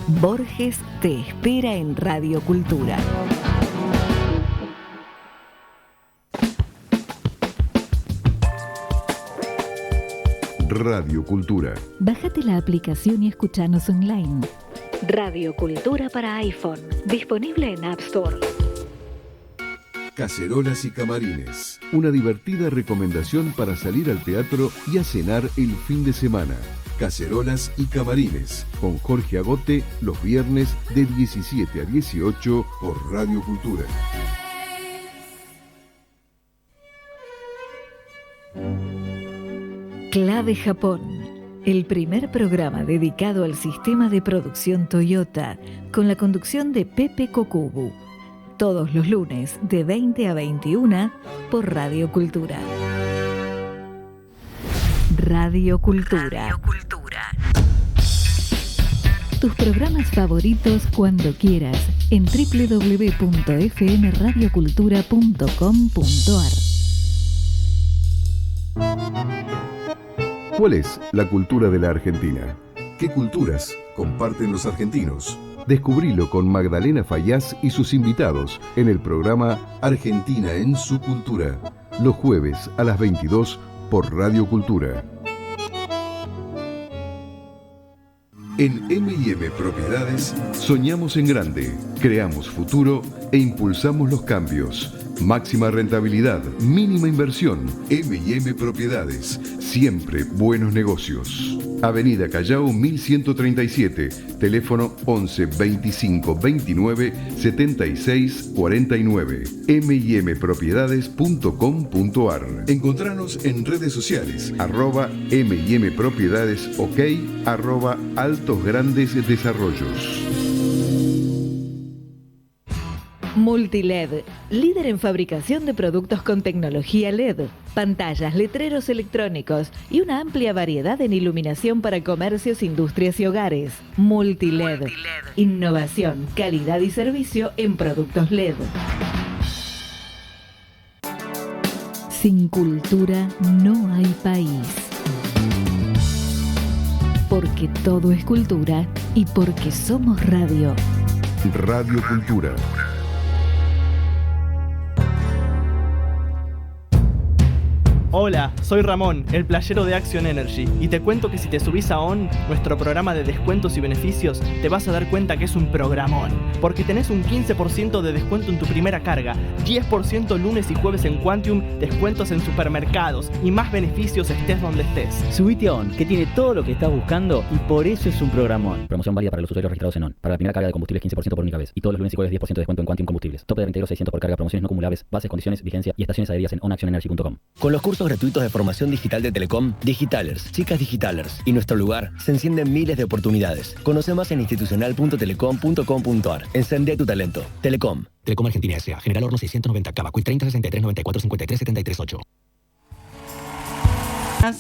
Borges te espera en Radio Cultura. Radio Cultura. Bájate la aplicación y escuchanos online. Radio Cultura para iPhone, disponible en App Store. Cacerolas y camarines. Una divertida recomendación para salir al teatro y a cenar el fin de semana. Cacerolas y camarines, con Jorge Agote, los viernes de 17 a 18 por Radio Cultura. Clave Japón, el primer programa dedicado al sistema de producción Toyota, con la conducción de Pepe Kokubu. Todos los lunes de 20 a 21 por Radio Cultura. Radio Cultura. Radio Cultura. Tus programas favoritos cuando quieras en www.fmradiocultura.com.ar. ¿Cuál es la cultura de la Argentina? ¿Qué culturas comparten los argentinos? Descubrilo con Magdalena Fayaz y sus invitados en el programa Argentina en su cultura, los jueves a las 22 por Radio Cultura. En M&M Propiedades soñamos en grande, creamos futuro e impulsamos los cambios. Máxima rentabilidad, mínima inversión. M&M Propiedades, siempre buenos negocios. Avenida Callao 1137, teléfono 11 25 29 76 49. mimpropiedades.com.ar. Encontranos en redes sociales, @M&M-Propiedades OK, @Altos Grandes Desarrollos. Multiled, líder en fabricación de productos con tecnología LED, pantallas, letreros electrónicos y una amplia variedad en iluminación para comercios, industrias y hogares. Multiled, innovación, calidad y servicio en productos LED. Sin cultura no hay país. Porque todo es cultura y porque somos radio. Radio Cultura. Hola, soy Ramón, el playero de Action Energy, y te cuento que si te subís a ON, nuestro programa de descuentos y beneficios, te vas a dar cuenta que es un programón, porque tenés un 15% de descuento en tu primera carga, 10% lunes y jueves en Quantium, descuentos en supermercados y más beneficios estés donde estés. Subite a ON, que tiene todo lo que estás buscando y por eso es un programón. Promoción válida para los usuarios registrados en ON. Para la primera carga de combustibles 15% por única vez, y todos los lunes y jueves 10% de descuento en Quantium Combustibles. Tope de reintegro 600 por carga, promociones no acumulables, bases, condiciones, vigencia y estaciones adheridas en onactionenergy.com. Con los cursos gratuitos de formación digital de Telecom, Digitalers, Chicas Digitalers y nuestro lugar, se encienden miles de oportunidades. Conoce más en institucional.telecom.com.ar. Encende tu talento. Telecom. Telecom Argentina S.A. General Horno 690, Cavacuy 30 63 94 53 73 8.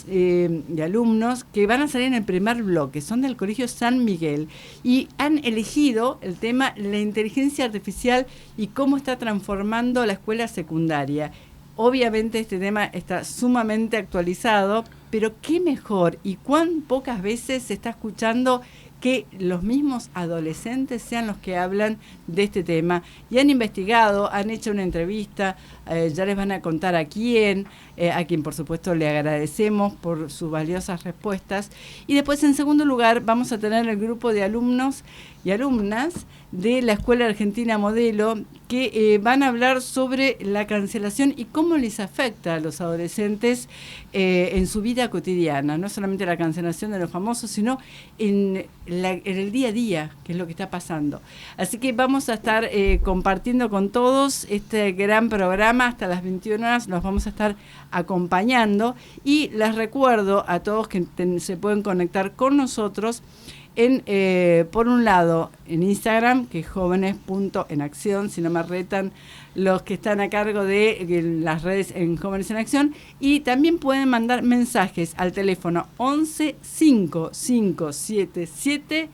Y alumnos que van a salir en el primer bloque, son del Colegio San Miguel y han elegido el tema la inteligencia artificial y cómo está transformando la escuela secundaria. Obviamente este tema está sumamente actualizado, pero qué mejor y cuán pocas veces se está escuchando que los mismos adolescentes sean los que hablan de este tema. Y han investigado, han hecho una entrevista, ya les van a contar a quien por supuesto le agradecemos por sus valiosas respuestas. Y después, en segundo lugar, vamos a tener el grupo de alumnos y alumnas de la Escuela Argentina Modelo que van a hablar sobre la cancelación y cómo les afecta a los adolescentes en su vida cotidiana. No solamente la cancelación de los famosos, sino en el día a día, que es lo que está pasando. Así que vamos a estar compartiendo con todos este gran programa. Hasta las 21 horas los vamos a estar acompañando. Y les recuerdo a todos que se pueden conectar con nosotros por un lado en Instagram, que es jóvenes.enacción, si no me retan los que están a cargo de las redes en Jóvenes en Acción, y también pueden mandar mensajes al teléfono 11 5577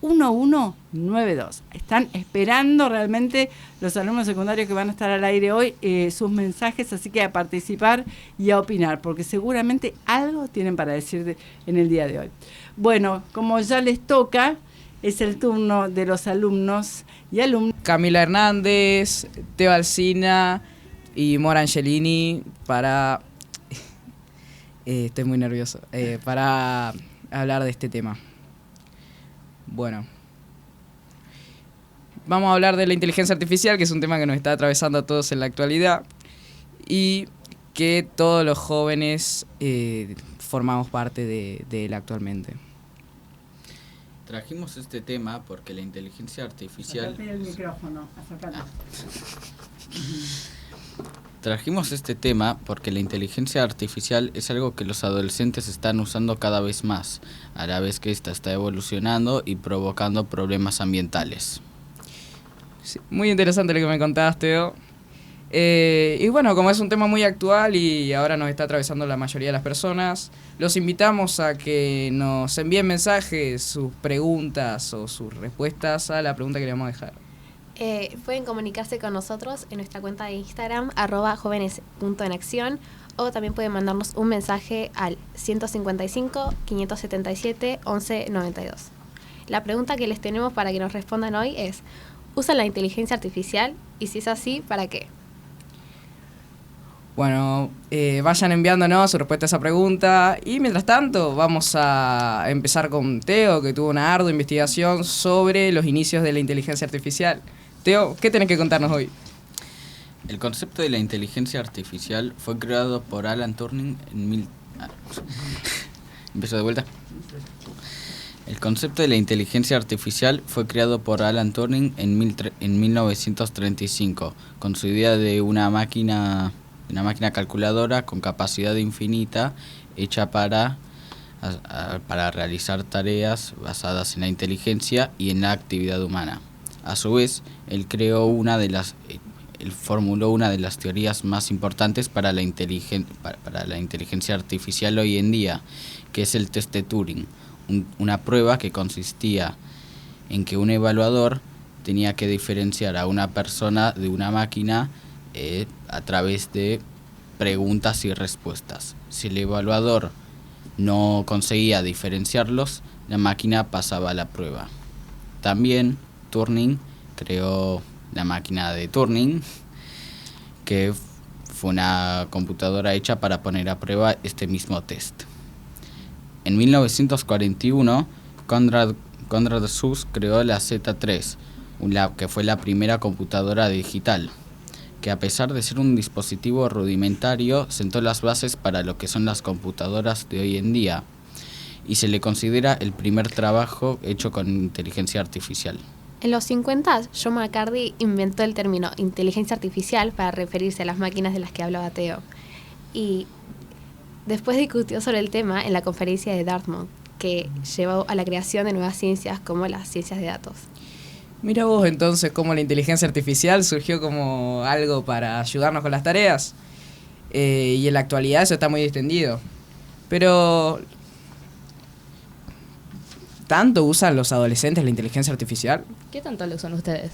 1192. Están esperando realmente los alumnos secundarios que van a estar al aire hoy sus mensajes, así que a participar y a opinar, porque seguramente algo tienen para decir en el día de hoy. Bueno, como ya les toca, es el turno de los alumnos y alumnas. Camila Hernández, Teo Alsina y Mora Angelini para... estoy muy nervioso. Para hablar de este tema. Bueno. Vamos a hablar de la inteligencia artificial, que es un tema que nos está atravesando a todos en la actualidad y que todos los jóvenes formamos parte de él actualmente. Trajimos este tema porque la inteligencia artificial... Acércate el micrófono, acércate. Trajimos este tema porque la inteligencia artificial es algo que los adolescentes están usando cada vez más, a la vez que esta está evolucionando y provocando problemas ambientales. Sí, muy interesante lo que me contaste, Teo. Y bueno, como es un tema muy actual y ahora nos está atravesando la mayoría de las personas, los invitamos a que nos envíen mensajes, sus preguntas o sus respuestas a la pregunta que le vamos a dejar. Pueden comunicarse con nosotros en nuestra cuenta de Instagram, @jóvenes.enacción, o también pueden mandarnos un mensaje al 155-577-1192. La pregunta que les tenemos para que nos respondan hoy es: ¿usan la inteligencia artificial? Y si es así, ¿para qué? Bueno, vayan enviándonos su respuesta a esa pregunta y mientras tanto vamos a empezar con Teo, que tuvo una ardua investigación sobre los inicios de la inteligencia artificial. Teo, ¿qué tenés que contarnos hoy? El concepto de la inteligencia artificial fue creado por Alan Turing en ¿Empiezo de vuelta? El concepto de la inteligencia artificial fue creado por Alan Turing en 1935, con su idea de una máquina calculadora con capacidad infinita, hecha para realizar tareas basadas en la inteligencia y en la actividad humana. A su vez, él formuló una de las teorías más importantes para la inteligencia artificial hoy en día, que es el test de Turing, una prueba que consistía en que un evaluador tenía que diferenciar a una persona de una máquina a través de preguntas y respuestas. Si el evaluador no conseguía diferenciarlos, la máquina pasaba la prueba. También Turing creó la máquina de Turing, que fue una computadora hecha para poner a prueba este mismo test. En 1941, Konrad Zuse creó la Z3, que fue la primera computadora digital, que a pesar de ser un dispositivo rudimentario, sentó las bases para lo que son las computadoras de hoy en día, y se le considera el primer trabajo hecho con inteligencia artificial. En los 50, John McCarthy inventó el término inteligencia artificial para referirse a las máquinas de las que hablaba Teo. Y después discutió sobre el tema en la conferencia de Dartmouth, que llevó a la creación de nuevas ciencias como las ciencias de datos. Mira vos entonces cómo la inteligencia artificial surgió como algo para ayudarnos con las tareas. Y en la actualidad eso está muy extendido. Pero, ¿tanto usan los adolescentes la inteligencia artificial? ¿Qué tanto lo usan ustedes?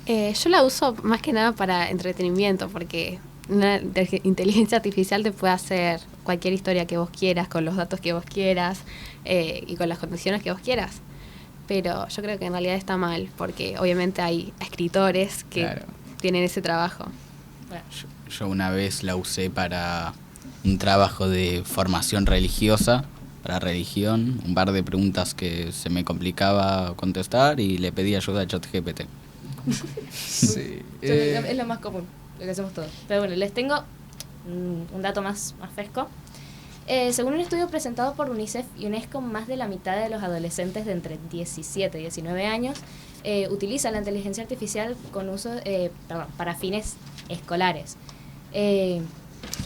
Yo la uso más que nada para entretenimiento, porque una inteligencia artificial te puede hacer cualquier historia que vos quieras, con los datos que vos quieras y con las condiciones que vos quieras. Pero yo creo que en realidad está mal, porque obviamente hay escritores que tienen ese trabajo. Bueno. Yo una vez la usé para un trabajo de formación religiosa, para religión, un par de preguntas que se me complicaba contestar y le pedí ayuda a ChatGPT. Sí. Es lo más común, lo que hacemos todos. Pero bueno, les tengo un dato más fresco. Según un estudio presentado por UNICEF y UNESCO, más de la mitad de los adolescentes de entre 17 y 19 años utilizan la inteligencia artificial con uso para fines escolares.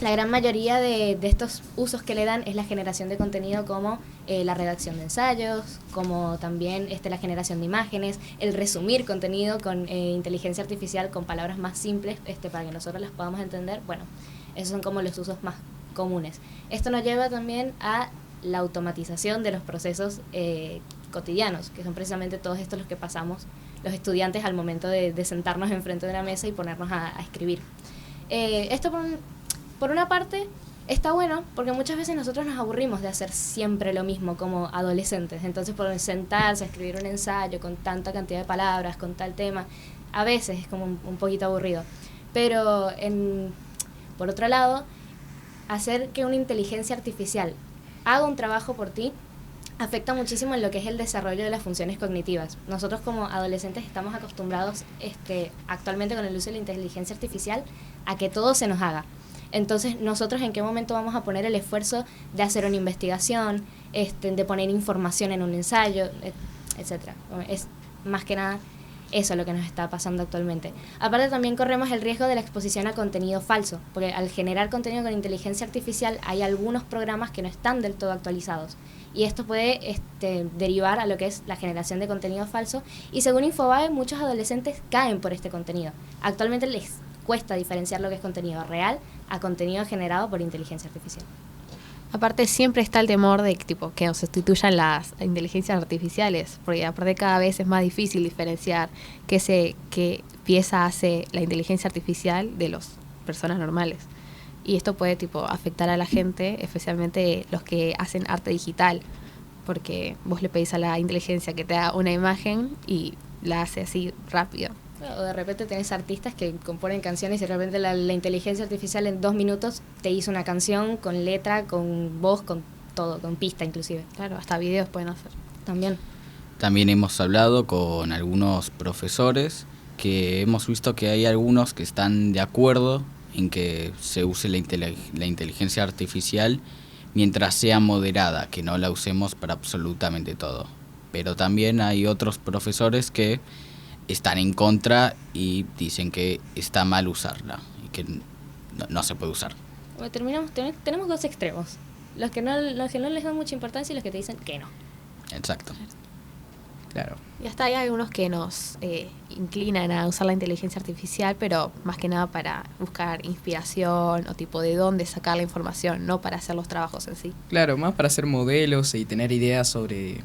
La gran mayoría de estos usos que le dan es la generación de contenido, como la redacción de ensayos, como también la generación de imágenes, el resumir contenido con inteligencia artificial con palabras más simples para que nosotros las podamos entender. Bueno, esos son como los usos más comunes. Esto nos lleva también a la automatización de los procesos cotidianos, que son precisamente todos estos los que pasamos los estudiantes al momento de sentarnos enfrente de una mesa y ponernos a escribir. Esto por una parte está bueno porque muchas veces nosotros nos aburrimos de hacer siempre lo mismo como adolescentes. Entonces, por sentarse a escribir un ensayo con tanta cantidad de palabras, con tal tema, a veces es como un poquito aburrido. Pero, por otro lado, hacer que una inteligencia artificial haga un trabajo por ti afecta muchísimo en lo que es el desarrollo de las funciones cognitivas. Nosotros como adolescentes estamos acostumbrados actualmente con el uso de la inteligencia artificial a que todo se nos haga. Entonces, ¿nosotros en qué momento vamos a poner el esfuerzo de hacer una investigación, de poner información en un ensayo, etcétera? Es más que nada eso lo que nos está pasando actualmente. Aparte, también corremos el riesgo de la exposición a contenido falso, porque al generar contenido con inteligencia artificial hay algunos programas que no están del todo actualizados. Y esto puede derivar a lo que es la generación de contenido falso. Y según Infobae, muchos adolescentes caen por este contenido. Actualmente les cuesta diferenciar lo que es contenido real a contenido generado por inteligencia artificial. Aparte siempre está el temor de que nos sustituyan las inteligencias artificiales, porque aparte cada vez es más difícil diferenciar qué pieza hace la inteligencia artificial de las personas normales. Y esto puede afectar a la gente, especialmente los que hacen arte digital, porque vos le pedís a la inteligencia que te haga una imagen y la hace así rápido. O de repente tenés artistas que componen canciones y de repente la inteligencia artificial en 2 minutos te hizo una canción con letra, con voz, con todo, con pista inclusive. Claro, hasta videos pueden hacer. También hemos hablado con algunos profesores que hemos visto que hay algunos que están de acuerdo en que se use la inteligencia artificial mientras sea moderada, que no la usemos para absolutamente todo. Pero también hay otros profesores que están en contra y dicen que está mal usarla y que no se puede usar. Bueno, tenemos 2 extremos, los que no les dan mucha importancia y los que te dicen que no. Exacto. Claro. Y hasta hay algunos que nos inclinan a usar la inteligencia artificial, pero más que nada para buscar inspiración o de dónde sacar la información, no para hacer los trabajos en sí. Claro, más para hacer modelos y tener ideas sobre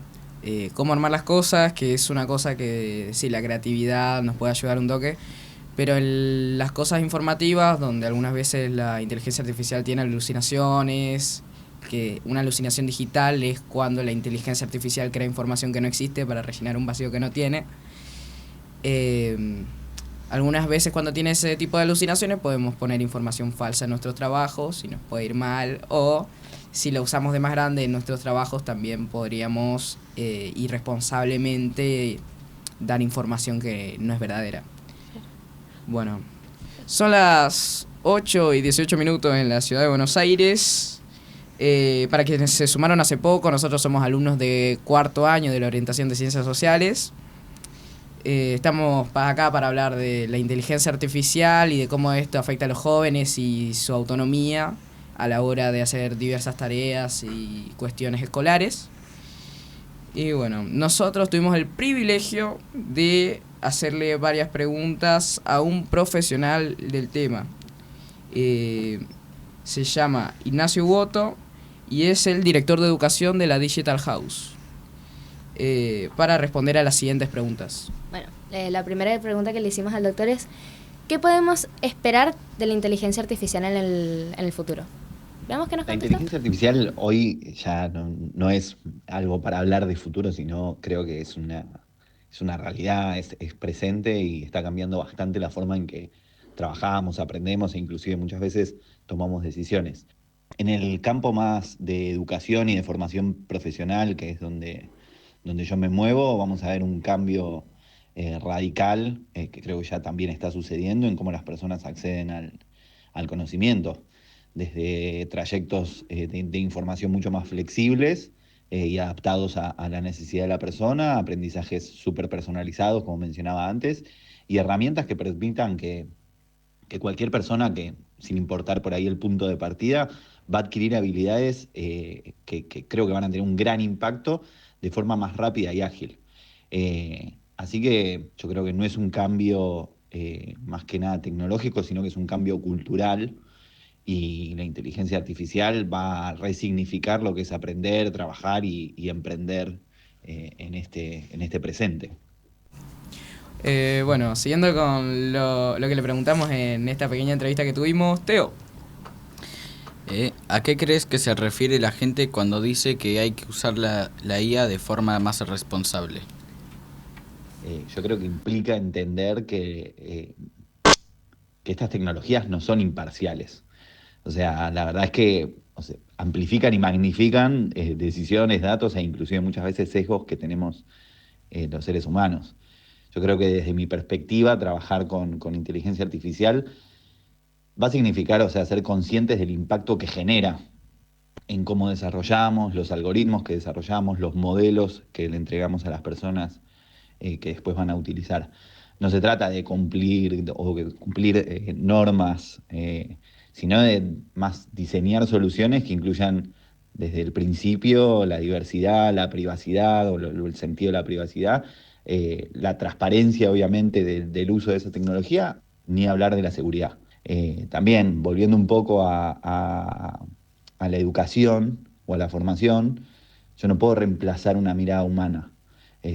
cómo armar las cosas, que es una cosa que sí, la creatividad nos puede ayudar un toque, pero las cosas informativas, donde algunas veces la inteligencia artificial tiene alucinaciones, que una alucinación digital es cuando la inteligencia artificial crea información que no existe para rellenar un vacío que no tiene. Algunas veces cuando tiene ese tipo de alucinaciones podemos poner información falsa en nuestros trabajos y nos puede ir mal, o si lo usamos de más grande en nuestros trabajos también podríamos irresponsablemente dar información que no es verdadera. Bueno, son las 8:18 en la ciudad de Buenos Aires. Para quienes se sumaron hace poco, nosotros somos alumnos de 4º año de la orientación de Ciencias Sociales. Estamos acá para hablar de la inteligencia artificial y de cómo esto afecta a los jóvenes y su autonomía a la hora de hacer diversas tareas y cuestiones escolares. Y bueno, nosotros tuvimos el privilegio de hacerle varias preguntas a un profesional del tema. Se llama Ignacio Boto y es el director de educación de la Digital House. Para responder a las siguientes preguntas. Bueno, la primera pregunta que le hicimos al doctor es: ¿qué podemos esperar de la inteligencia artificial en el futuro? Veamos qué nos contesta. La inteligencia artificial hoy ya no es algo para hablar de futuro, sino creo que es una realidad, es presente y está cambiando bastante la forma en que trabajamos, aprendemos e inclusive muchas veces tomamos decisiones. En el campo más de educación y de formación profesional, que es donde yo me muevo, vamos a ver un cambio radical, que creo que ya también está sucediendo en cómo las personas acceden al conocimiento, desde trayectos de información mucho más flexibles y adaptados a la necesidad de la persona, aprendizajes súper personalizados, como mencionaba antes, y herramientas que permitan que cualquier persona, que sin importar por ahí el punto de partida, va a adquirir habilidades que creo que van a tener un gran impacto de forma más rápida y ágil. Así que yo creo que no es un cambio más que nada tecnológico, sino que es un cambio cultural, y la inteligencia artificial va a resignificar lo que es aprender, trabajar y emprender en este presente. Bueno, siguiendo con lo que le preguntamos en esta pequeña entrevista que tuvimos, Teo, ¿A qué crees que se refiere la gente cuando dice que hay que usar la IA de forma más responsable? Yo creo que implica entender que estas tecnologías no son imparciales. O sea, la verdad es que amplifican y magnifican decisiones, datos e inclusive muchas veces sesgos que tenemos los seres humanos. Yo creo que desde mi perspectiva, trabajar con inteligencia artificial va a significar, ser conscientes del impacto que genera en cómo desarrollamos, los algoritmos que desarrollamos, los modelos que le entregamos a las personas que después van a utilizar. No se trata de cumplir normas, sino de más diseñar soluciones que incluyan desde el principio la diversidad, la privacidad o el sentido de la privacidad, la transparencia obviamente del uso de esa tecnología, ni hablar de la seguridad. También, volviendo un poco a la educación o a la formación, yo no puedo reemplazar una mirada humana.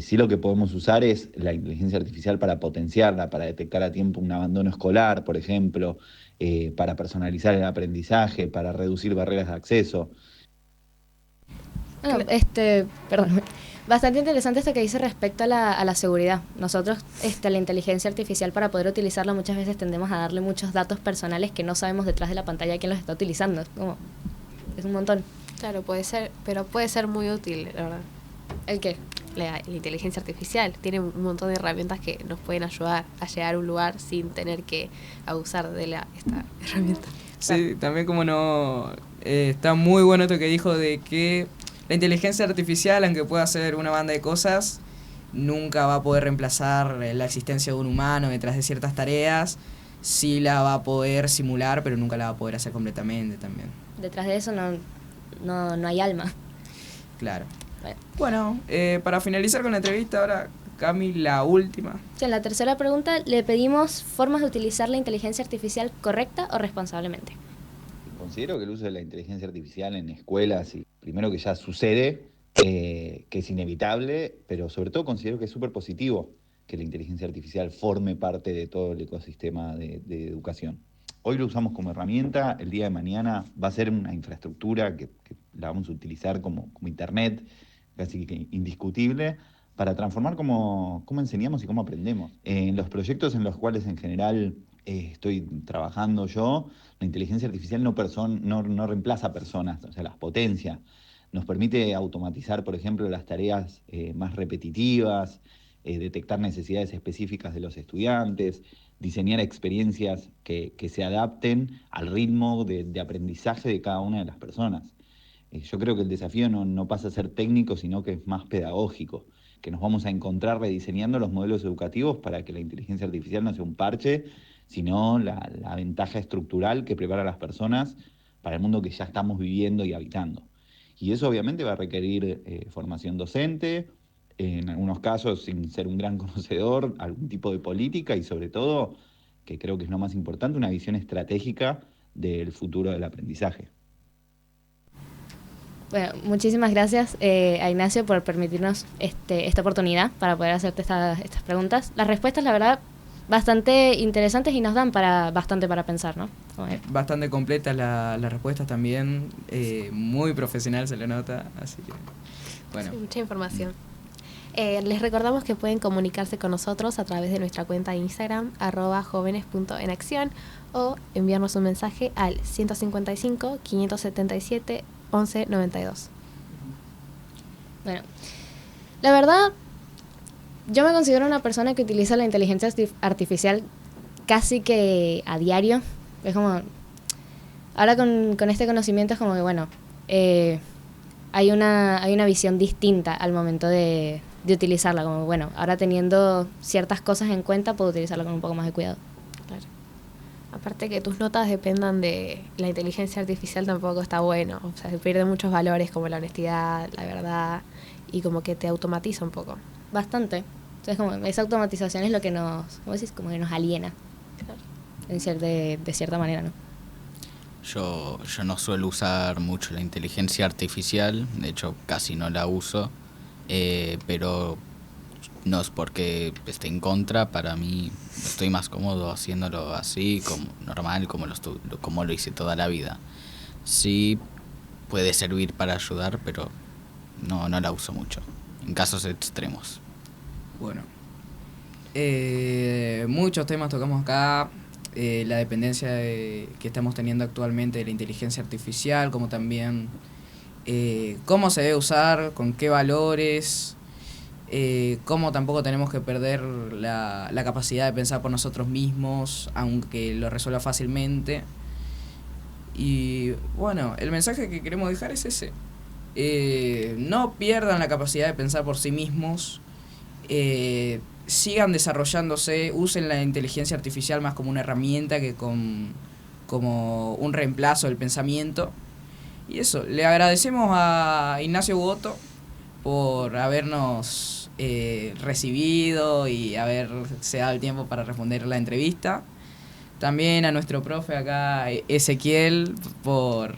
Sí, lo que podemos usar es la inteligencia artificial para potenciarla, para detectar a tiempo un abandono escolar, por ejemplo, para personalizar el aprendizaje, para reducir barreras de acceso. Bueno, perdón. Bastante interesante esto que dice respecto a la seguridad. Nosotros, la inteligencia artificial, para poder utilizarla, muchas veces tendemos a darle muchos datos personales que no sabemos detrás de la pantalla quién los está utilizando. Es un montón. Claro, puede ser, pero puede ser muy útil, la verdad. ¿El qué? La inteligencia artificial tiene un montón de herramientas que nos pueden ayudar a llegar a un lugar sin tener que abusar de esta herramienta. Sí, también como no... está muy bueno esto que dijo de que la inteligencia artificial, aunque pueda hacer una banda de cosas, nunca va a poder reemplazar la existencia de un humano detrás de ciertas tareas. Sí la va a poder simular, pero nunca la va a poder hacer completamente también. Detrás de eso no hay alma. Claro. Bueno, para finalizar con la entrevista, ahora Cami, la última. Sí, en la tercera pregunta le pedimos formas de utilizar la inteligencia artificial correcta o responsablemente. Considero que el uso de la inteligencia artificial en escuelas, y primero que ya sucede, que es inevitable, pero sobre todo considero que es súper positivo que la inteligencia artificial forme parte de todo el ecosistema de educación. Hoy lo usamos como herramienta, el día de mañana va a ser una infraestructura que la vamos a utilizar como Internet, casi que indiscutible, para transformar cómo enseñamos y cómo aprendemos. En los proyectos en los cuales en general estoy trabajando yo, la inteligencia artificial no reemplaza personas, las potencia. Nos permite automatizar, por ejemplo, las tareas más repetitivas, detectar necesidades específicas de los estudiantes, diseñar experiencias que se adapten al ritmo de aprendizaje de cada una de las personas. Yo creo que el desafío no pasa a ser técnico, sino que es más pedagógico, que nos vamos a encontrar rediseñando los modelos educativos para que la inteligencia artificial no sea un parche, sino la ventaja estructural que prepara a las personas para el mundo que ya estamos viviendo y habitando. Y eso obviamente va a requerir formación docente, en algunos casos, sin ser un gran conocedor, algún tipo de política y sobre todo, que creo que es lo más importante, una visión estratégica del futuro del aprendizaje. Bueno, muchísimas gracias a Ignacio por permitirnos esta oportunidad para poder hacerte estas preguntas. Las respuestas, la verdad, bastante interesantes y nos dan bastante para pensar, ¿no? Bastante completas las respuestas también, muy profesional se le nota, así que bueno. Sí, mucha información. Les recordamos que pueden comunicarse con nosotros a través de nuestra cuenta de Instagram, @jóvenes.enacción, o enviarnos un mensaje al 155 577 1192. Bueno, la verdad, yo me considero una persona que utiliza la inteligencia artificial casi que a diario. Es como, ahora con este conocimiento es como que, bueno, hay una visión distinta al momento de utilizarla. Como, bueno, ahora teniendo ciertas cosas en cuenta, puedo utilizarla con un poco más de cuidado. Claro. Aparte que tus notas dependan de la inteligencia artificial tampoco está bueno. O sea, se pierden muchos valores como la honestidad, la verdad, y como que te automatiza un poco. Bastante. Entonces, como esa automatización es lo que ¿cómo decís? Como que nos aliena. Claro. De cierta manera, ¿no? Yo no suelo usar mucho la inteligencia artificial, de hecho casi no la uso, pero no es porque esté en contra, para mí estoy más cómodo haciéndolo así, como normal, como lo hice toda la vida. Sí puede servir para ayudar, pero no la uso mucho, en casos extremos. Bueno, muchos temas tocamos acá, la dependencia que estamos teniendo actualmente de la inteligencia artificial, como también cómo se debe usar, con qué valores, cómo tampoco tenemos que perder la capacidad de pensar por nosotros mismos, aunque lo resuelva fácilmente. Y bueno, el mensaje que queremos dejar es ese. No pierdan la capacidad de pensar por sí mismos, sigan desarrollándose, usen la inteligencia artificial más como una herramienta que como un reemplazo del pensamiento. Y eso, le agradecemos a Ignacio Buoto por habernos recibido y haberse dado el tiempo para responder la entrevista. También a nuestro profe acá, Ezequiel, por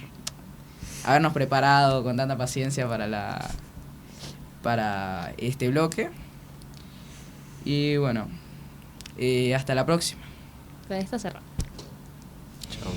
habernos preparado con tanta paciencia para este bloque. Y bueno, hasta la próxima. Con esto cerramos. Chau.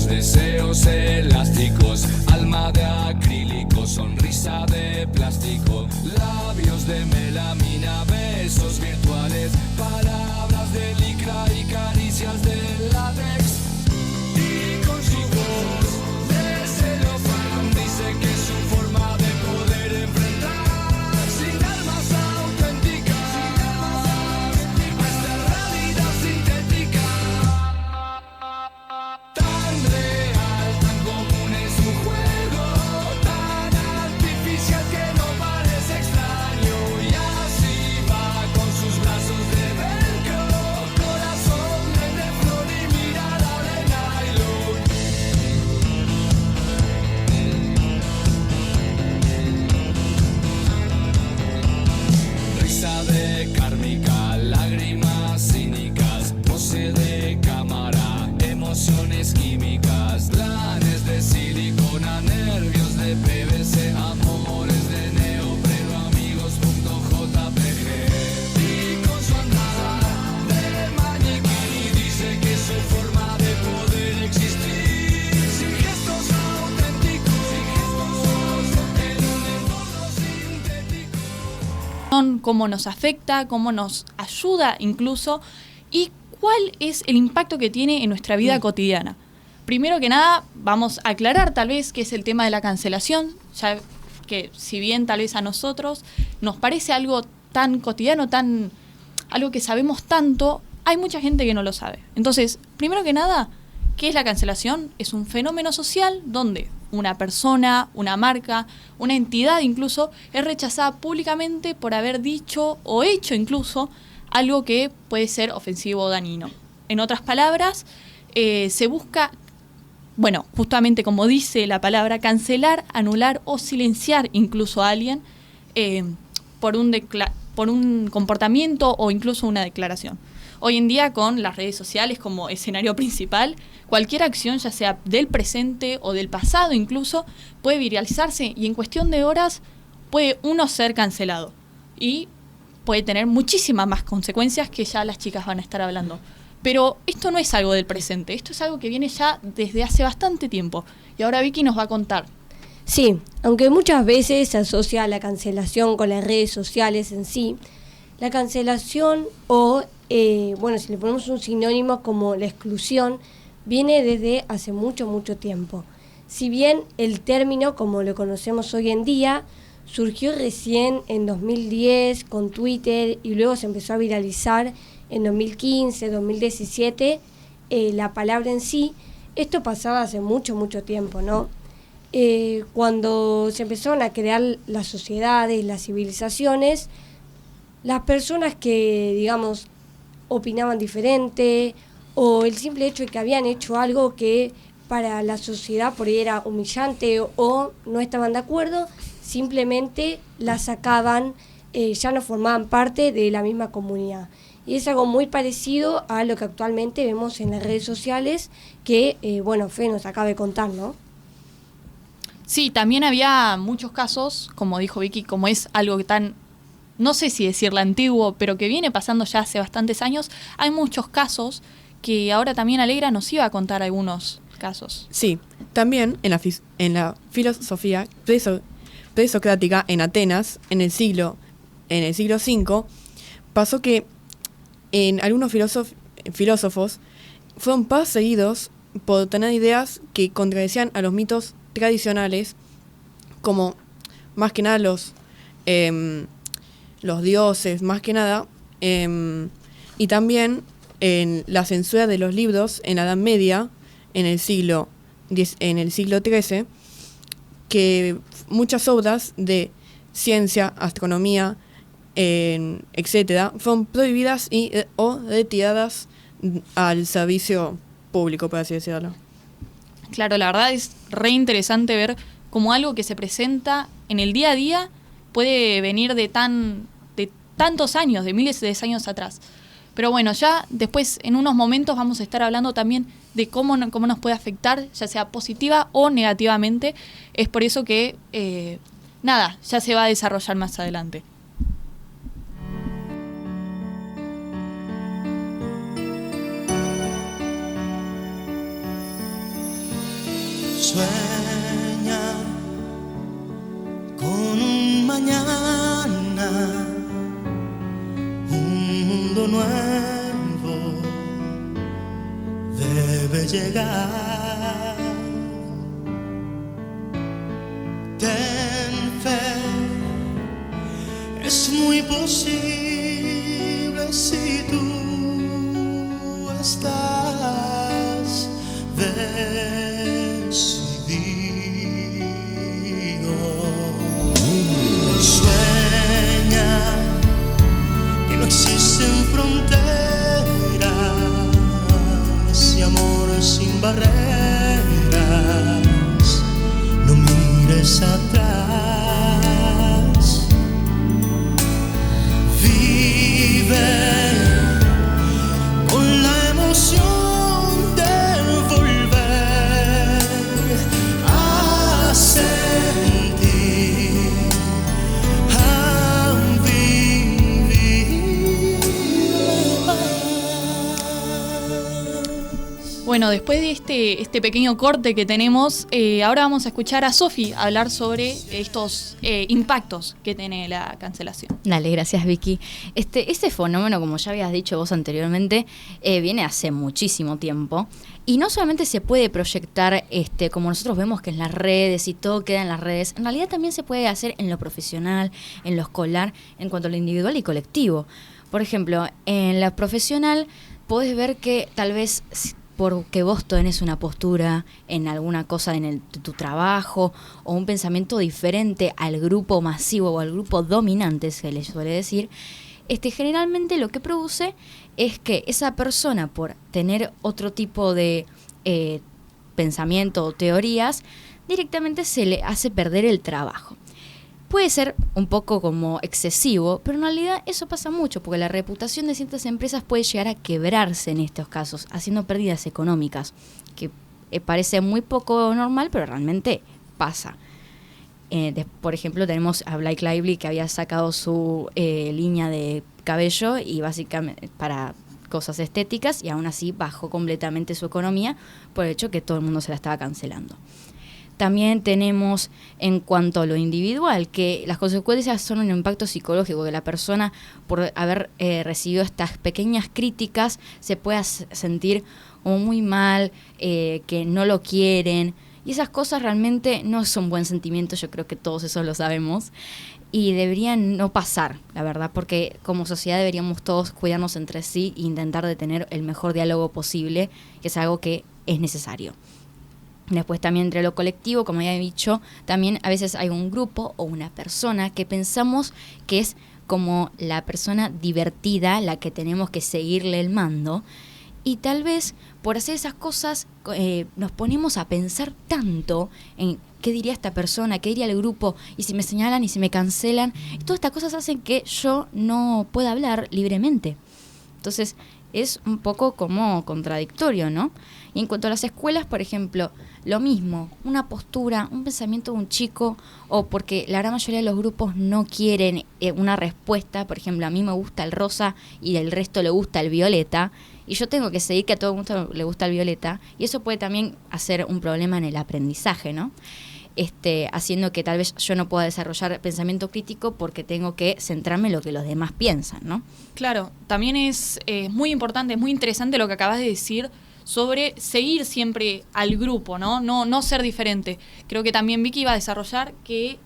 Deseos elásticos, alma de acrílico, sonrisa de plástico, labios de melamina, besos virtuales, palabras de licra y caricias de látex. Y con su voz de celofán dice que es su forma de poder enfrentar sin armas auténticas a esta realidad sintética. De kármica, lágrimas cínicas, pose de cámara, emociones químicas, planes de silicona, nervios de PVC, amores de neopreno, amigos.jpg. Y con su andar de maniquí dice que es su forma de poder existir, sin gestos auténticos, en un entorno sintético. Cómo nos afecta, cómo nos ayuda incluso, y cuál es el impacto que tiene en nuestra vida cotidiana. Primero que nada, vamos a aclarar tal vez qué es el tema de la cancelación, ya que si bien tal vez a nosotros nos parece algo tan cotidiano, algo que sabemos tanto, hay mucha gente que no lo sabe. Entonces, primero que nada, ¿qué es la cancelación? Es un fenómeno social donde una persona, una marca, una entidad incluso, es rechazada públicamente por haber dicho o hecho incluso algo que puede ser ofensivo o dañino. En otras palabras, se busca, bueno, justamente como dice la palabra, cancelar, anular o silenciar incluso a alguien por un comportamiento o incluso una declaración. Hoy en día, con las redes sociales como escenario principal, cualquier acción, ya sea del presente o del pasado incluso, puede viralizarse y en cuestión de horas puede uno ser cancelado. Y puede tener muchísimas más consecuencias que ya las chicas van a estar hablando. Pero esto no es algo del presente, esto es algo que viene ya desde hace bastante tiempo. Y ahora Vicky nos va a contar. Sí, aunque muchas veces se asocia la cancelación con las redes sociales en sí, la cancelación o, si le ponemos un sinónimo como la exclusión, viene desde hace mucho, mucho tiempo. Si bien el término, como lo conocemos hoy en día, surgió recién en 2010 con Twitter y luego se empezó a viralizar en 2015, 2017, la palabra en sí, esto pasaba hace mucho, mucho tiempo, ¿no? Cuando se empezaron a crear las sociedades, las civilizaciones, las personas que, digamos, opinaban diferente o el simple hecho de que habían hecho algo que para la sociedad por ahí era humillante o no estaban de acuerdo, simplemente la sacaban, ya no formaban parte de la misma comunidad. Y es algo muy parecido a lo que actualmente vemos en las redes sociales que, Fe nos acaba de contar, ¿no? Sí, también había muchos casos, como dijo Vicky, como es algo que tan, no sé si decirle antiguo, pero que viene pasando ya hace bastantes años, hay muchos casos que ahora también Alegra nos iba a contar algunos casos. Sí, también en la filosofía presocrática en Atenas, en el siglo V, pasó que en algunos filósofos fueron perseguidos por tener ideas que contradecían a los mitos tradicionales, como más que nada los dioses, más que nada, y también en la censura de los libros en la Edad Media, en el siglo XIII, que muchas obras de ciencia, astronomía, etcétera, fueron prohibidas o retiradas al servicio público, por así decirlo. Claro, la verdad es re interesante ver cómo algo que se presenta en el día a día puede venir de tantos años, de miles de años atrás. Pero bueno, ya después, en unos momentos, vamos a estar hablando también de cómo nos puede afectar, ya sea positiva o negativamente. Es por eso que, ya se va a desarrollar más adelante. Sueña con un mañana, un mundo nuevo debe llegar. Ten fe, es muy posible si tú estás decidido. Sueña que no existen fronteras y amor sin barreras. No mires atrás. Vive con la emoción de volver a sentir, a vivir. Bueno, después de este pequeño corte que tenemos, ahora vamos a escuchar a Sofi hablar sobre estos impactos que tiene la cancelación. Dale, gracias Vicky. Este fenómeno, como ya habías dicho vos anteriormente, viene hace muchísimo tiempo y no solamente se puede proyectar como nosotros vemos que en las redes y todo queda en las redes, en realidad también se puede hacer en lo profesional, en lo escolar, en cuanto a lo individual y colectivo. Por ejemplo, en lo profesional podés ver que tal vez porque vos tenés una postura en alguna cosa en tu trabajo o un pensamiento diferente al grupo masivo o al grupo dominante, se le suele decir, generalmente lo que produce es que esa persona, por tener otro tipo de pensamiento o teorías, directamente se le hace perder el trabajo. Puede ser un poco como excesivo, pero en realidad eso pasa mucho, porque la reputación de ciertas empresas puede llegar a quebrarse en estos casos, haciendo pérdidas económicas, que parece muy poco normal, pero realmente pasa. Por ejemplo, tenemos a Blake Lively, que había sacado su línea de cabello y básicamente para cosas estéticas, y aún así bajó completamente su economía por el hecho que todo el mundo se la estaba cancelando. También tenemos en cuanto a lo individual, que las consecuencias son un impacto psicológico, que la persona por haber recibido estas pequeñas críticas se pueda sentir como muy mal, que no lo quieren, y esas cosas realmente no son buen sentimiento, yo creo que todos eso lo sabemos, y deberían no pasar, la verdad, porque como sociedad deberíamos todos cuidarnos entre sí e intentar de tener el mejor diálogo posible, que es algo que es necesario. Después también entre lo colectivo, como ya he dicho, también a veces hay un grupo o una persona que pensamos que es como la persona divertida, la que tenemos que seguirle el mando, y tal vez por hacer esas cosas nos ponemos a pensar tanto en qué diría esta persona, qué diría el grupo, y si me señalan y si me cancelan, y todas estas cosas hacen que yo no pueda hablar libremente. Entonces es un poco como contradictorio, ¿no? Y en cuanto a las escuelas, por ejemplo, lo mismo, una postura, un pensamiento de un chico, o porque la gran mayoría de los grupos no quieren una respuesta, por ejemplo, a mí me gusta el rosa y al resto le gusta el violeta, y yo tengo que seguir que a todo el mundo le gusta el violeta, y eso puede también hacer un problema en el aprendizaje, ¿no? Haciendo que tal vez yo no pueda desarrollar pensamiento crítico porque tengo que centrarme en lo que los demás piensan, ¿no? Claro, también es muy importante, es muy interesante lo que acabas de decir sobre seguir siempre al grupo, ¿no? No ser diferente. Creo que también Vicky va a desarrollar que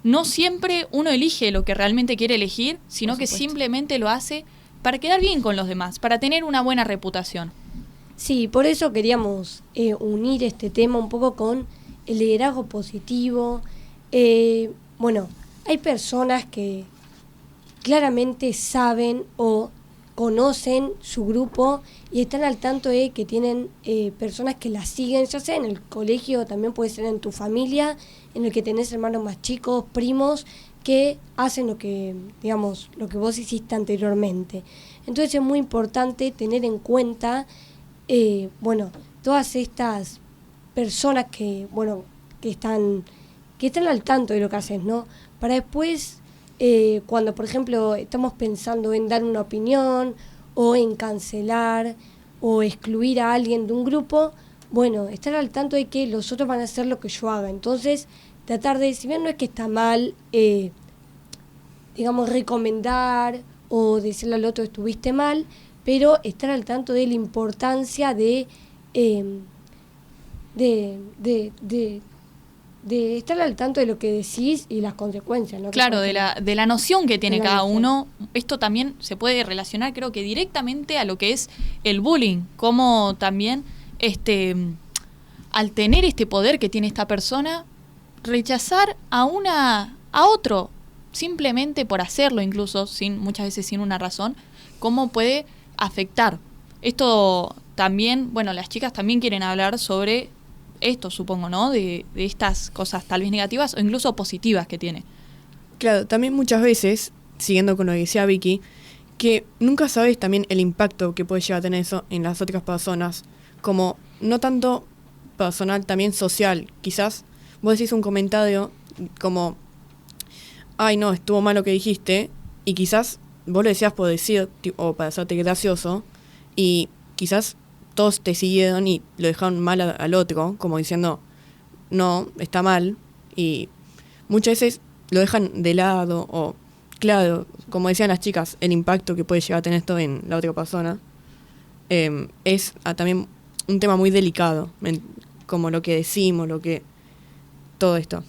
no siempre uno elige lo que realmente quiere elegir, sino que simplemente lo hace para quedar bien con los demás, para tener una buena reputación. Sí, por eso queríamos unir este tema un poco con el liderazgo positivo. Bueno, hay personas que claramente saben o conocen su grupo y están al tanto de que tienen personas que las siguen, ya sea en el colegio, también puede ser en tu familia, en el que tenés hermanos más chicos, primos, que hacen lo que, digamos, lo que vos hiciste anteriormente. Entonces es muy importante tener en cuenta, bueno, todas estas personas que, bueno, que están al tanto de lo que haces, ¿no? Para después, cuando, por ejemplo, estamos pensando en dar una opinión o en cancelar o excluir a alguien de un grupo, bueno, estar al tanto de que los otros van a hacer lo que yo haga. Entonces, tratar de, si bien no es que está mal, digamos, recomendar o decirle al otro estuviste mal, pero estar al tanto de la importancia de estar al tanto de lo que decís y las consecuencias, ¿no? Claro, de la noción que tiene cada uno. Esto también se puede relacionar, creo que directamente a lo que es el bullying, como también al tener este poder que tiene esta persona, rechazar a otro, simplemente por hacerlo, incluso muchas veces sin una razón, cómo puede afectar. Esto también, bueno, las chicas también quieren hablar sobre esto, supongo, ¿no? De estas cosas tal vez negativas o incluso positivas que tiene. Claro, también muchas veces, siguiendo con lo que decía Vicky, que nunca sabes también el impacto que puede llegar a tener eso en las otras personas, como no tanto personal, también social. Quizás vos decís un comentario como, ay no, estuvo mal lo que dijiste, y quizás vos lo decías por decir o para hacerte gracioso, y quizás todos te siguieron y lo dejaron mal al otro, como diciendo, no, está mal, y muchas veces lo dejan de lado, o claro, como decían las chicas, el impacto que puede llegar a tener esto en la otra persona es también un tema muy delicado, como lo que decimos, todo esto.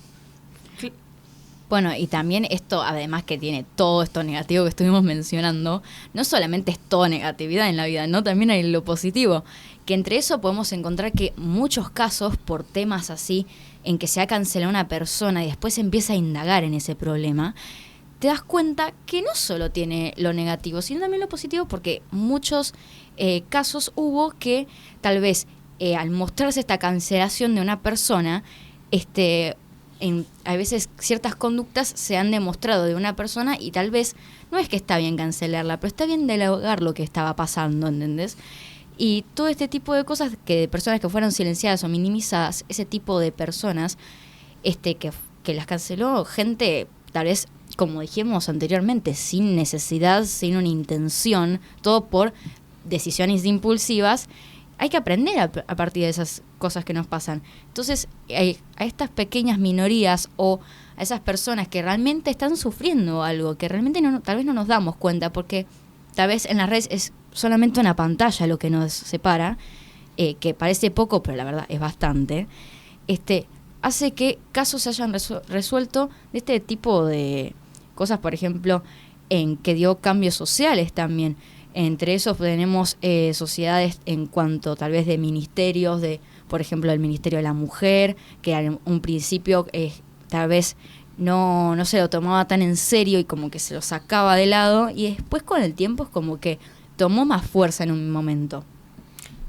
Bueno, y también esto, además que tiene todo esto negativo que estuvimos mencionando, no solamente es todo negatividad en la vida, ¿no? También hay lo positivo, que entre eso podemos encontrar que muchos casos por temas así, en que se ha cancelado una persona y después se empieza a indagar en ese problema, te das cuenta que no solo tiene lo negativo, sino también lo positivo, porque muchos casos hubo que tal vez al mostrarse esta cancelación de una persona, a veces ciertas conductas se han demostrado de una persona y tal vez no es que está bien cancelarla, pero está bien dialogar lo que estaba pasando, ¿entendés? Y todo este tipo de cosas, que de personas que fueron silenciadas o minimizadas, ese tipo de personas que las canceló gente, tal vez, como dijimos anteriormente, sin necesidad, sin una intención, todo por decisiones impulsivas. Hay que aprender a partir de esas cosas que nos pasan. Entonces, a estas pequeñas minorías o a esas personas que realmente están sufriendo algo, que realmente tal vez no nos damos cuenta, porque tal vez en las redes es solamente una pantalla lo que nos separa, que parece poco, pero la verdad es bastante, hace que casos se hayan resuelto de este tipo de cosas, por ejemplo, en que dio cambios sociales también. Entre esos tenemos sociedades en cuanto tal vez de ministerios, por ejemplo, el Ministerio de la Mujer, que en un principio tal vez no se lo tomaba tan en serio y como que se lo sacaba de lado, y después con el tiempo es como que tomó más fuerza en un momento.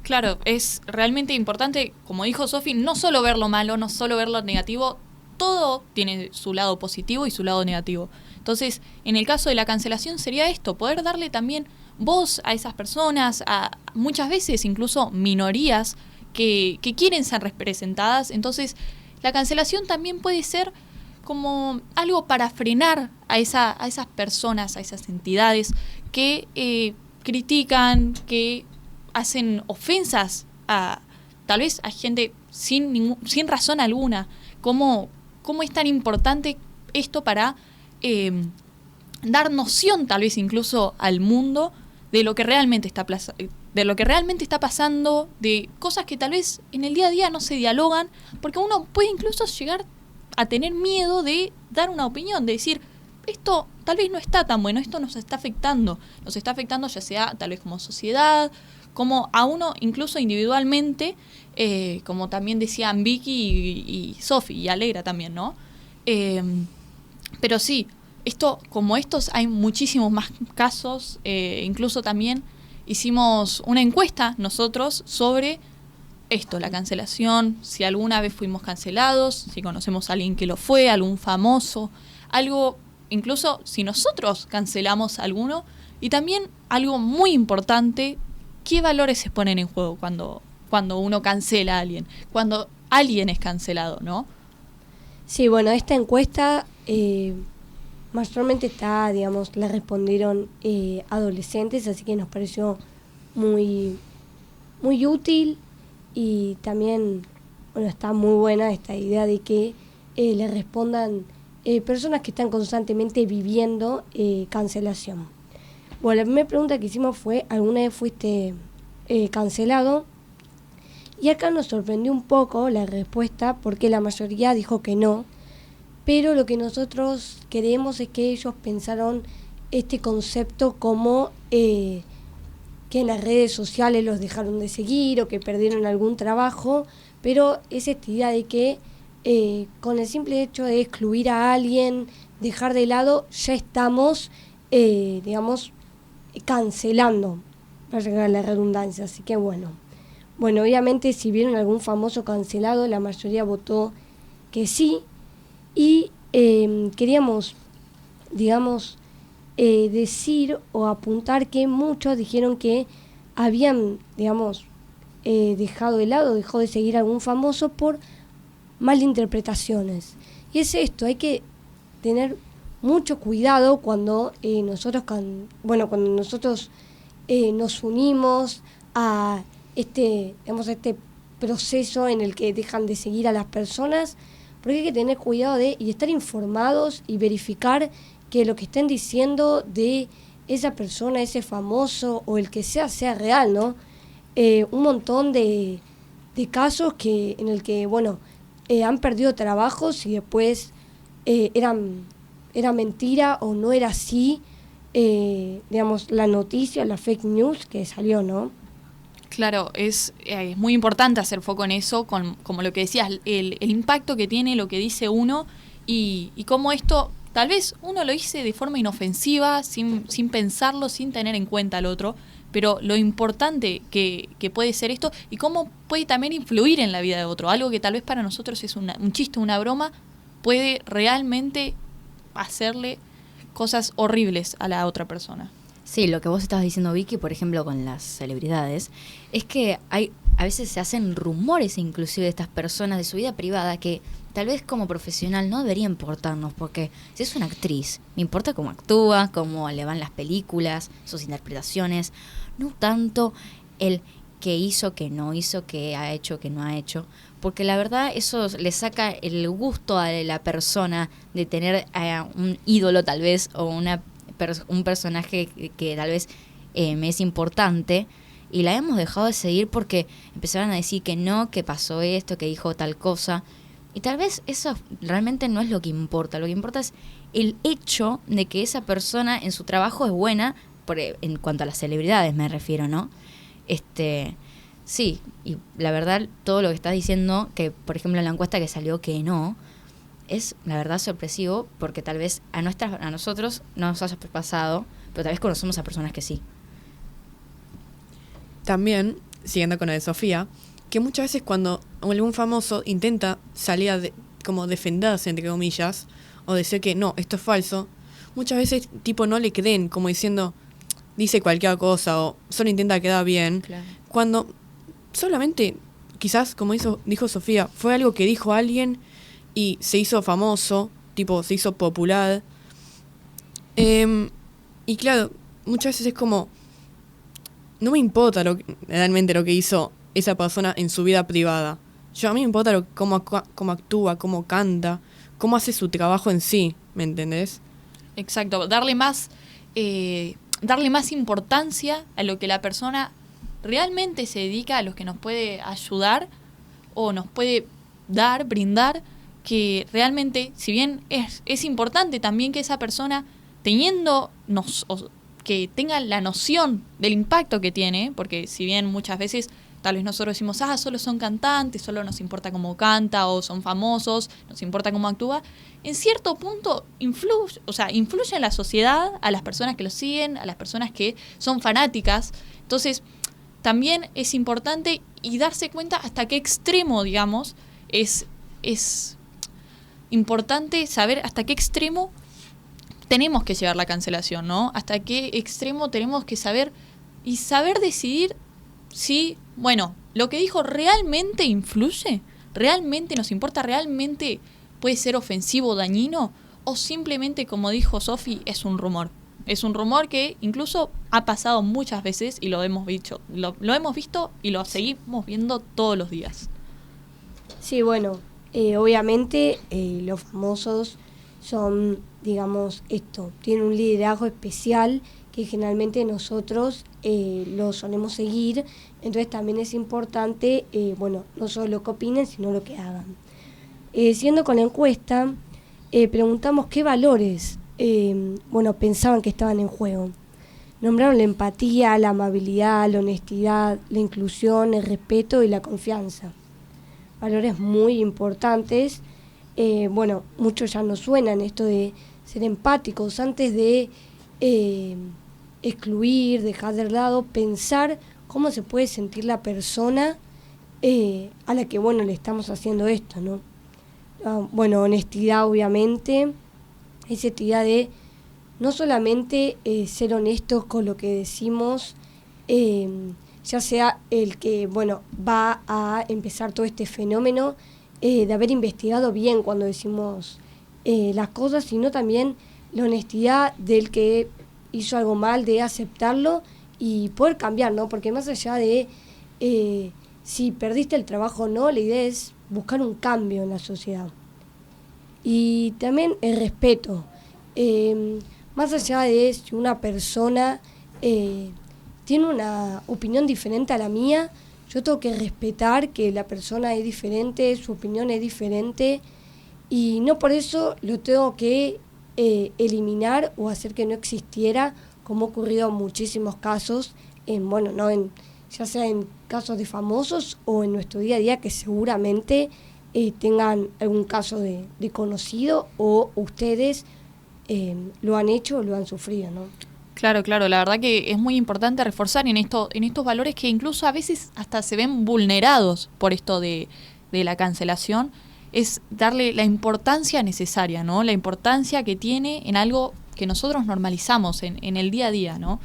Claro, es realmente importante, como dijo Sofi, no solo ver lo malo, no solo ver lo negativo, todo tiene su lado positivo y su lado negativo. Entonces, en el caso de la cancelación sería esto, poder darle también voz a esas personas, a muchas veces incluso minorías que quieren ser representadas. Entonces, la cancelación también puede ser como algo para frenar a esas personas, a esas entidades que critican, que hacen ofensas tal vez a gente sin razón alguna. ¿Cómo es tan importante esto para dar noción tal vez incluso al mundo de lo que realmente está pasando, de cosas que tal vez en el día a día no se dialogan, porque uno puede incluso llegar a tener miedo de dar una opinión, de decir, esto tal vez no está tan bueno, esto nos está afectando ya sea tal vez como sociedad, como a uno incluso individualmente, como también decían Vicky y Sofi, y Alegra también, ¿no? Pero sí, como estos hay muchísimos más casos, incluso también hicimos una encuesta nosotros sobre esto, la cancelación, si alguna vez fuimos cancelados, si conocemos a alguien que lo fue, algún famoso, algo, incluso si nosotros cancelamos a alguno, y también algo muy importante, ¿qué valores se ponen en juego cuando uno cancela a alguien? Cuando alguien es cancelado, ¿no? Sí, bueno, esta encuesta mayormente la respondieron adolescentes, así que nos pareció muy, muy útil y también, bueno, está muy buena esta idea de que le respondan personas que están constantemente viviendo cancelación. Bueno, la primera pregunta que hicimos fue, ¿alguna vez fuiste cancelado? Y acá nos sorprendió un poco la respuesta porque la mayoría dijo que no, pero lo que nosotros queremos es que ellos pensaron este concepto como que en las redes sociales los dejaron de seguir o que perdieron algún trabajo, pero es esta idea de que con el simple hecho de excluir a alguien, dejar de lado, ya estamos, cancelando, para llegar a la redundancia. Así que bueno, obviamente si vieron algún famoso cancelado, la mayoría votó que sí, y queríamos, decir o apuntar que muchos dijeron que habían, dejado de lado, dejó de seguir a algún famoso por malinterpretaciones. Y es esto, hay que tener mucho cuidado cuando nosotros nos unimos a este proceso en el que dejan de seguir a las personas, porque hay que tener cuidado y estar informados y verificar que lo que estén diciendo de esa persona, ese famoso o el que sea real, ¿no? Un montón de casos en el que, han perdido trabajos y después era mentira o no era así, la noticia, la fake news que salió, ¿no? Claro, es muy importante hacer foco en eso, como lo que decías, el impacto que tiene lo que dice uno y cómo esto, tal vez uno lo dice de forma inofensiva, sin pensarlo, sin tener en cuenta al otro, pero lo importante que puede ser esto y cómo puede también influir en la vida de otro. Algo que tal vez para nosotros es un chiste, una broma, puede realmente hacerle cosas horribles a la otra persona. Sí, lo que vos estabas diciendo, Vicky, por ejemplo, con las celebridades, es que a veces se hacen rumores inclusive de estas personas, de su vida privada, que tal vez como profesional no debería importarnos, porque si es una actriz, me importa cómo actúa, cómo le van las películas, sus interpretaciones, no tanto el qué hizo, qué no hizo, qué ha hecho, qué no ha hecho, porque la verdad eso le saca el gusto a la persona de tener un ídolo tal vez, o un personaje que tal vez me es importante, y la hemos dejado de seguir porque empezaron a decir que no, que pasó esto, que dijo tal cosa, y tal vez eso realmente no es lo que importa. Lo que importa es el hecho de que esa persona en su trabajo es buena, en cuanto a las celebridades me refiero, ¿no? Sí, y la verdad todo lo que estás diciendo, que por ejemplo en la encuesta que salió que no, es la verdad sorpresivo, porque tal vez a nosotros no nos haya pasado, pero tal vez conocemos a personas que sí. También, siguiendo con la de Sofía, que muchas veces cuando algún famoso intenta salir como defenderse, entre comillas, o decir que no, esto es falso, muchas veces tipo no le creen, como diciendo, dice cualquier cosa o solo intenta quedar bien, cuando solamente, quizás como dijo Sofía, fue algo que dijo alguien y se hizo famoso, tipo se hizo popular. Y claro, muchas veces es como, no me importa realmente lo que hizo esa persona en su vida privada. A mí me importa cómo actúa, cómo canta, cómo hace su trabajo en sí, ¿me entendés? Exacto, darle más importancia a lo que la persona realmente se dedica, a lo que nos puede ayudar o nos puede brindar, que realmente, si bien es importante también que esa persona que tenga la noción del impacto que tiene, porque si bien muchas veces tal vez nosotros decimos, solo son cantantes, solo nos importa cómo canta, o son famosos, nos importa cómo actúa, en cierto punto influye en la sociedad, a las personas que lo siguen, a las personas que son fanáticas. Entonces, también es importante y darse cuenta hasta qué extremo, digamos, es importante saber hasta qué extremo tenemos que llevar la cancelación, ¿no? Hasta qué extremo tenemos que saber decidir si, bueno, lo que dijo realmente influye, realmente nos importa, realmente puede ser ofensivo o dañino, o simplemente, como dijo Sofi, es un rumor. Es un rumor que incluso ha pasado muchas veces y lo hemos visto y lo seguimos viendo todos los días. Sí, bueno, obviamente los famosos son, digamos, tienen un liderazgo especial que generalmente nosotros lo solemos seguir, entonces también es importante, no solo lo que opinen, sino lo que hagan. Siguiendo con la encuesta, preguntamos qué valores pensaban que estaban en juego. Nombraron la empatía, la amabilidad, la honestidad, la inclusión, el respeto y la confianza. Valores muy importantes. Muchos ya nos suenan esto de ser empáticos, antes de excluir, dejar de lado, pensar cómo se puede sentir la persona a la que le estamos haciendo esto, ¿no? Honestidad, obviamente, esa actividad de no solamente ser honestos con lo que decimos, ya sea el que va a empezar todo este fenómeno de haber investigado bien cuando decimos las cosas, sino también la honestidad del que hizo algo mal, de aceptarlo y poder cambiar, ¿no? Porque más allá de si perdiste el trabajo o no, la idea es buscar un cambio en la sociedad. Y también el respeto. Más allá de si una persona tiene una opinión diferente a la mía, yo tengo que respetar que la persona es diferente, su opinión es diferente, y no por eso lo tengo que eliminar o hacer que no existiera, como ha ocurrido en muchísimos casos, ya sea en casos de famosos o en nuestro día a día, que seguramente tengan algún caso de conocido o ustedes lo han hecho o lo han sufrido, ¿no? Claro, la verdad que es muy importante reforzar en estos valores que incluso a veces hasta se ven vulnerados por esto de la cancelación, es darle la importancia necesaria, ¿no? La importancia que tiene en algo que nosotros normalizamos en el día a día, ¿no?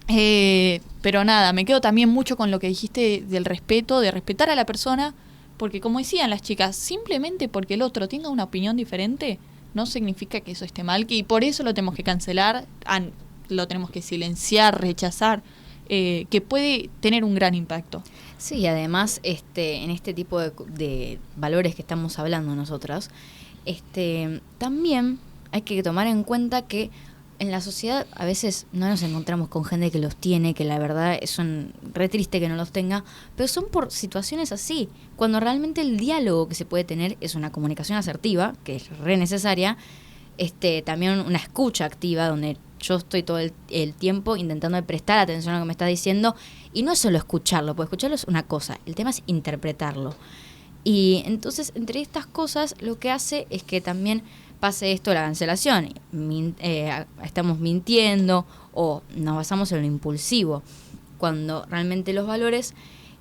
Pero nada, me quedo también mucho con lo que dijiste del respeto, de respetar a la persona, porque como decían las chicas, simplemente porque el otro tenga una opinión diferente, no significa que eso esté mal, y por eso lo tenemos que cancelar, lo tenemos que silenciar, rechazar, que puede tener un gran impacto. Sí, además, en este tipo de valores que estamos hablando nosotras, también hay que tomar en cuenta que en la sociedad a veces no nos encontramos con gente que los tiene, que la verdad es re triste que no los tenga, pero son por situaciones así, cuando realmente el diálogo que se puede tener es una comunicación asertiva, que es re necesaria, también una escucha activa, donde yo estoy todo el tiempo intentando prestar atención a lo que me está diciendo, y no es solo escucharlo, porque escucharlo es una cosa, el tema es interpretarlo. Y entonces, entre estas cosas, lo que hace es que también pase esto, la cancelación. Estamos mintiendo o nos basamos en lo impulsivo, cuando realmente los valores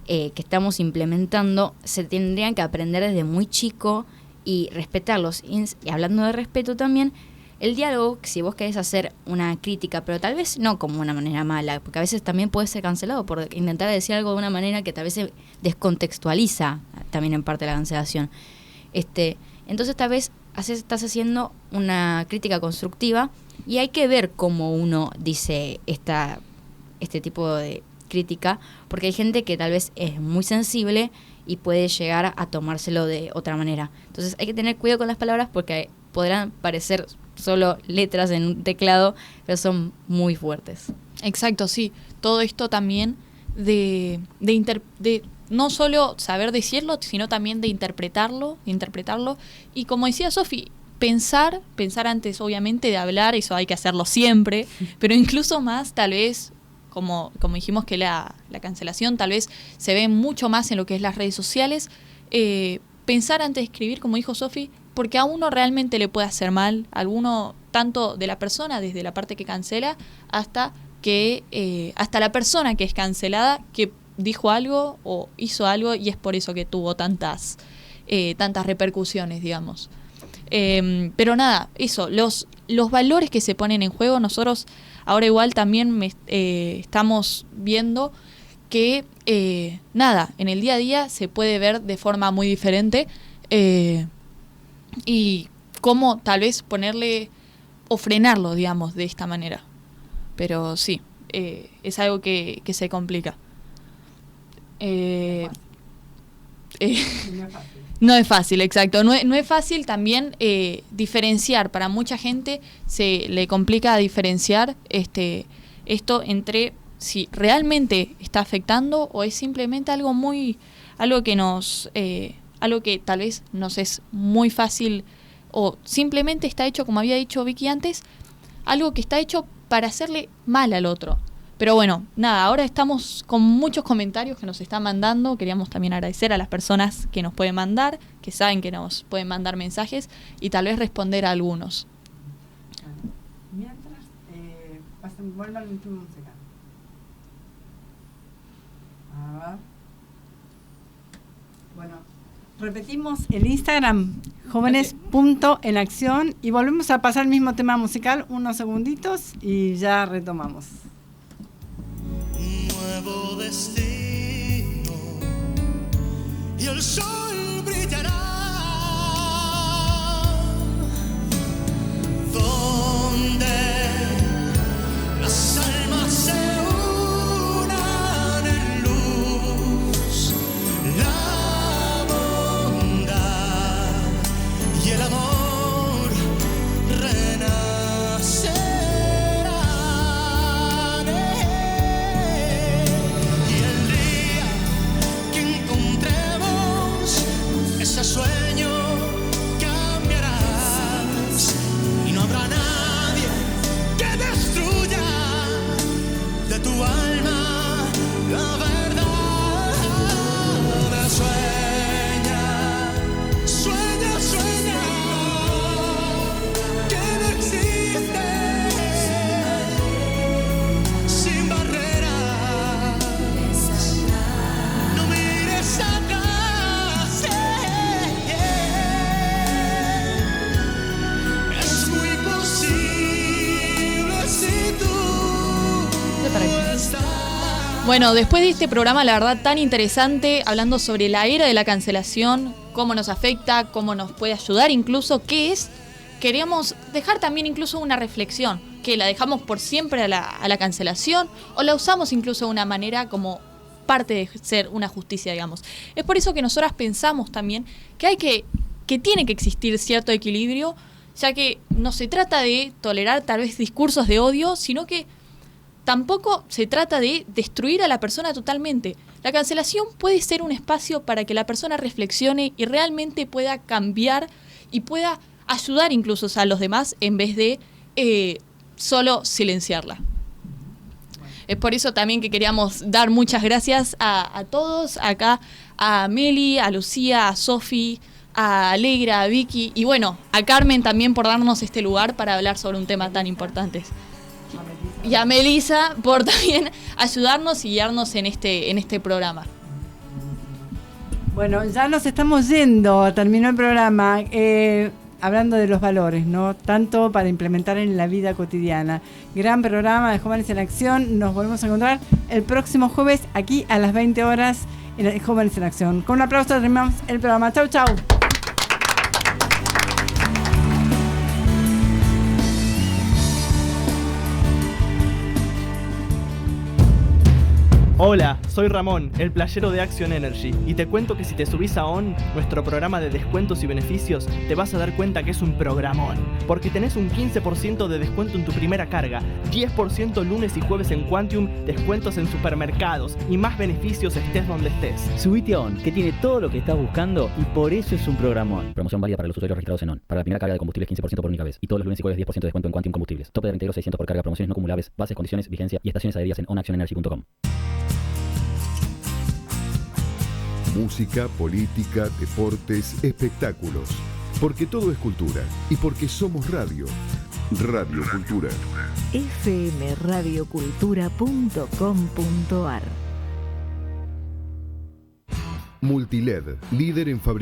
que estamos implementando se tendrían que aprender desde muy chico y respetarlos. Y hablando de respeto también, el diálogo, si vos querés hacer una crítica, pero tal vez no como una manera mala, porque a veces también puede ser cancelado por intentar decir algo de una manera que tal vez se descontextualiza también en parte la cancelación. Entonces tal vez estás haciendo una crítica constructiva y hay que ver cómo uno dice este tipo de crítica, porque hay gente que tal vez es muy sensible y puede llegar a tomárselo de otra manera. Entonces hay que tener cuidado con las palabras porque podrán parecer solo letras en un teclado, pero son muy fuertes. Exacto, sí. Todo esto también de no solo saber decirlo, sino también de interpretarlo. Y como decía Sofi, pensar antes, obviamente, de hablar, eso hay que hacerlo siempre, pero incluso más, tal vez, como dijimos que la cancelación tal vez se ve mucho más en lo que es las redes sociales, pensar antes de escribir, como dijo Sofi, porque a uno realmente le puede hacer mal, a alguno, tanto de la persona, desde la parte que cancela, hasta la persona que es cancelada, que dijo algo o hizo algo y es por eso que tuvo tantas repercusiones, digamos. Pero nada, eso, los valores que se ponen en juego, nosotros ahora igual también estamos viendo que en el día a día se puede ver de forma muy diferente y cómo tal vez ponerle o frenarlo, digamos, de esta manera. Pero sí, es algo que se complica. No es fácil, exacto. No es fácil también diferenciar. Para mucha gente se le complica diferenciar esto entre si realmente está afectando o es simplemente algo que tal vez nos es muy fácil o simplemente está hecho, como había dicho Vicky antes, algo que está hecho para hacerle mal al otro. Pero bueno, nada, ahora estamos con muchos comentarios que nos están mandando. Queríamos también agradecer a las personas que nos pueden mandar, que saben que nos pueden mandar mensajes y tal vez responder a algunos. Mientras, vuelvo al último musical. A ver. Bueno, repetimos el Instagram, jóvenes.enacción, y volvemos a pasar el mismo tema musical, unos segunditos y ya retomamos. Nuevo destino y el sol brillará donde las almas se unan en luz, la bondad y el amor renacerán. Ese sueño cambiarás y no habrá nadie que destruya de tu alma la verdad. Sueña, sueña, que no existe sin barreras. No mires atrás. Bueno, después de este programa, la verdad, tan interesante, hablando sobre la era de la cancelación, cómo nos afecta, cómo nos puede ayudar, incluso qué es, queríamos dejar también incluso una reflexión, que la dejamos por siempre a la cancelación o la usamos incluso de una manera como parte de ser una justicia, digamos. Es por eso que nosotras pensamos también que tiene que existir cierto equilibrio, ya que no se trata de tolerar tal vez discursos de odio, sino que tampoco se trata de destruir a la persona totalmente. La cancelación puede ser un espacio para que la persona reflexione y realmente pueda cambiar y pueda ayudar incluso a los demás en vez de solo silenciarla. Es por eso también que queríamos dar muchas gracias a todos, acá a Meli, a Lucía, a Sofi, a Alegra, a Vicky y bueno, a Carmen también por darnos este lugar para hablar sobre un tema tan importante. Y a Melissa por también ayudarnos y guiarnos en este programa. Bueno, ya nos estamos yendo, terminó el programa. hablando de los valores, ¿no? Tanto para implementar en la vida cotidiana. Gran programa de Jóvenes en Acción. Nos volvemos a encontrar el próximo jueves aquí a las 20 horas en Jóvenes en Acción. Con un aplauso terminamos el programa. Chau, chau. Hola, soy Ramón, el playero de Action Energy, y te cuento que si te subís a ON, nuestro programa de descuentos y beneficios, te vas a dar cuenta que es un programón, porque tenés un 15% de descuento en tu primera carga, 10% lunes y jueves en Quantium, descuentos en supermercados y más beneficios estés donde estés. Subite a ON, que tiene todo lo que estás buscando y por eso es un programón. Promoción válida para los usuarios registrados en ON. Para la primera carga de combustibles 15% por única vez. Y todos los lunes y jueves 10% de descuento en Quantium Combustibles. Tope de reintegro 600 por carga, promociones no acumulables, bases, condiciones, vigencia y estaciones adheridas en onactionenergy.com. Música, política, deportes, espectáculos. Porque todo es cultura. Y porque somos radio. Radio Cultura. fmradiocultura.com.ar. Multiled, líder en fabricación.